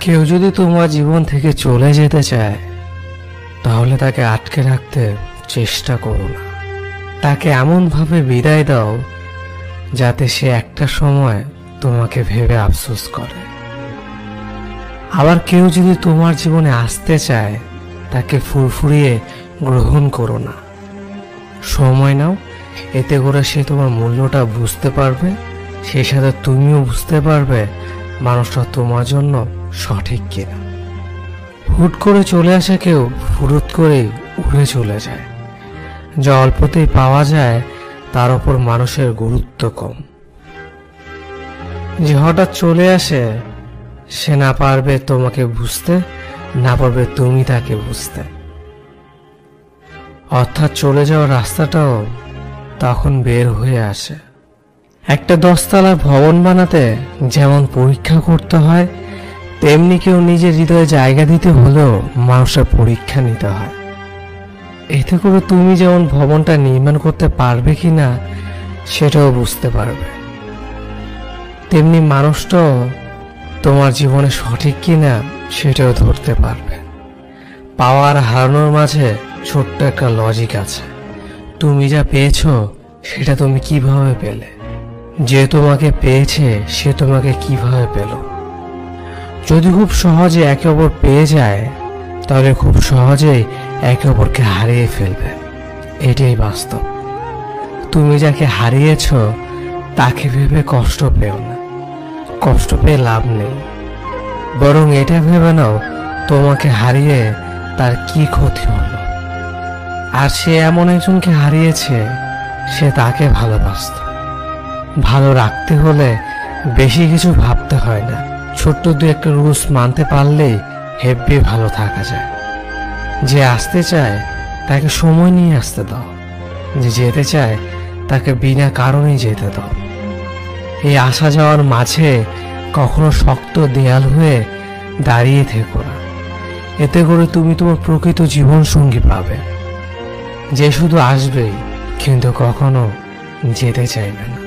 কেউ যদি তোমার জীবন থেকে চলে যেতে চায় তাহলে তাকে আটকে রাখতে চেষ্টা করো না। তাকে এমনভাবে বিদায় দাও যাতে সে একটা সময় তোমাকে ভেবে আফসোস করে। আবার কেউ যদি তোমার জীবনে আসতে চায় তাকে ফুরফুরিয়ে গ্রহণ করো না। সময় নাও, এতে করে সে তোমার মূল্যটা বুঝতে পারবে, সেই সাথে তুমিও বুঝতে পারবে মানুষটা তোমার জন্য সঠিক কিনা। হুট করে চলে আসা কেউ ফুরুত করেই উড়ে চলে যায়। যা অল্পতেই পাওয়া যায় তার উপর মানুষের গুরুত্ব কম। যে হঠাৎ চলে আসে সে না পারবে তোমাকে বুঝতে, না পারবে তুমি তাকে বুঝতে। অর্থাৎ চলে যাওয়ার রাস্তাটাও তখন বের হয়ে আসে। একটা 10 তলার ভবন বানাতে যেমন পরীক্ষা করতে হয়, তেমনি কেউ নিজের হৃদয়ে জায়গা দিতে হলেও মানুষের পরীক্ষা নিতে হয়। এতে করে তুমি যেমন ভবনটা নির্মাণ করতে পারবে কিনা সেটাও বুঝতে পারবে, তেমনি মানুষটাও তোমার জীবনে সঠিক কিনা সেটাও ধরতে পারবে। পাওয়ার হারানোর মাঝে ছোট্ট একটা লজিক আছে। তুমি যা পেয়েছো সেটা তুমি কিভাবে পেলে, যে তোমাকে পেয়েছে সে তোমাকে কিভাবে পেল। যদি খুব সহজে একে অপর পেয়ে যায় তাহলে খুব সহজেই একে অপরকে হারিয়ে ফেলবে। এটাই বাস্তব। তুমি যাকে হারিয়েছ তাকে ভেবে কষ্ট পেও না, কষ্ট পেয়ে লাভ নেই। বরং এটা ভেবে নাও তোমাকে হারিয়ে তার কি ক্ষতি হলো। আর সে এমন একজনকে হারিয়েছে, সে তাকে ভালোবাসত। ভালো রাখতে হলে বেশি কিছু ভাবতে হয় না, ছোট্ট দু একটা রুলস মানতে পারলেই হেব্বি ভালো থাকা যায়। যে আসতে চায় তাকে সময় নিয়ে আসতে দাও, যে যেতে চায় তাকে বিনা কারণেই যেতে দাও। এই আসা যাওয়ার মাঝে কখনো শক্ত দেয়াল হয়ে দাঁড়িয়ে থেকো না। এতে করে তুমি তোমার প্রকৃত জীবন সঙ্গী পাবে, যে শুধু আসবেই কিন্তু কখনো যেতে চাইবে না।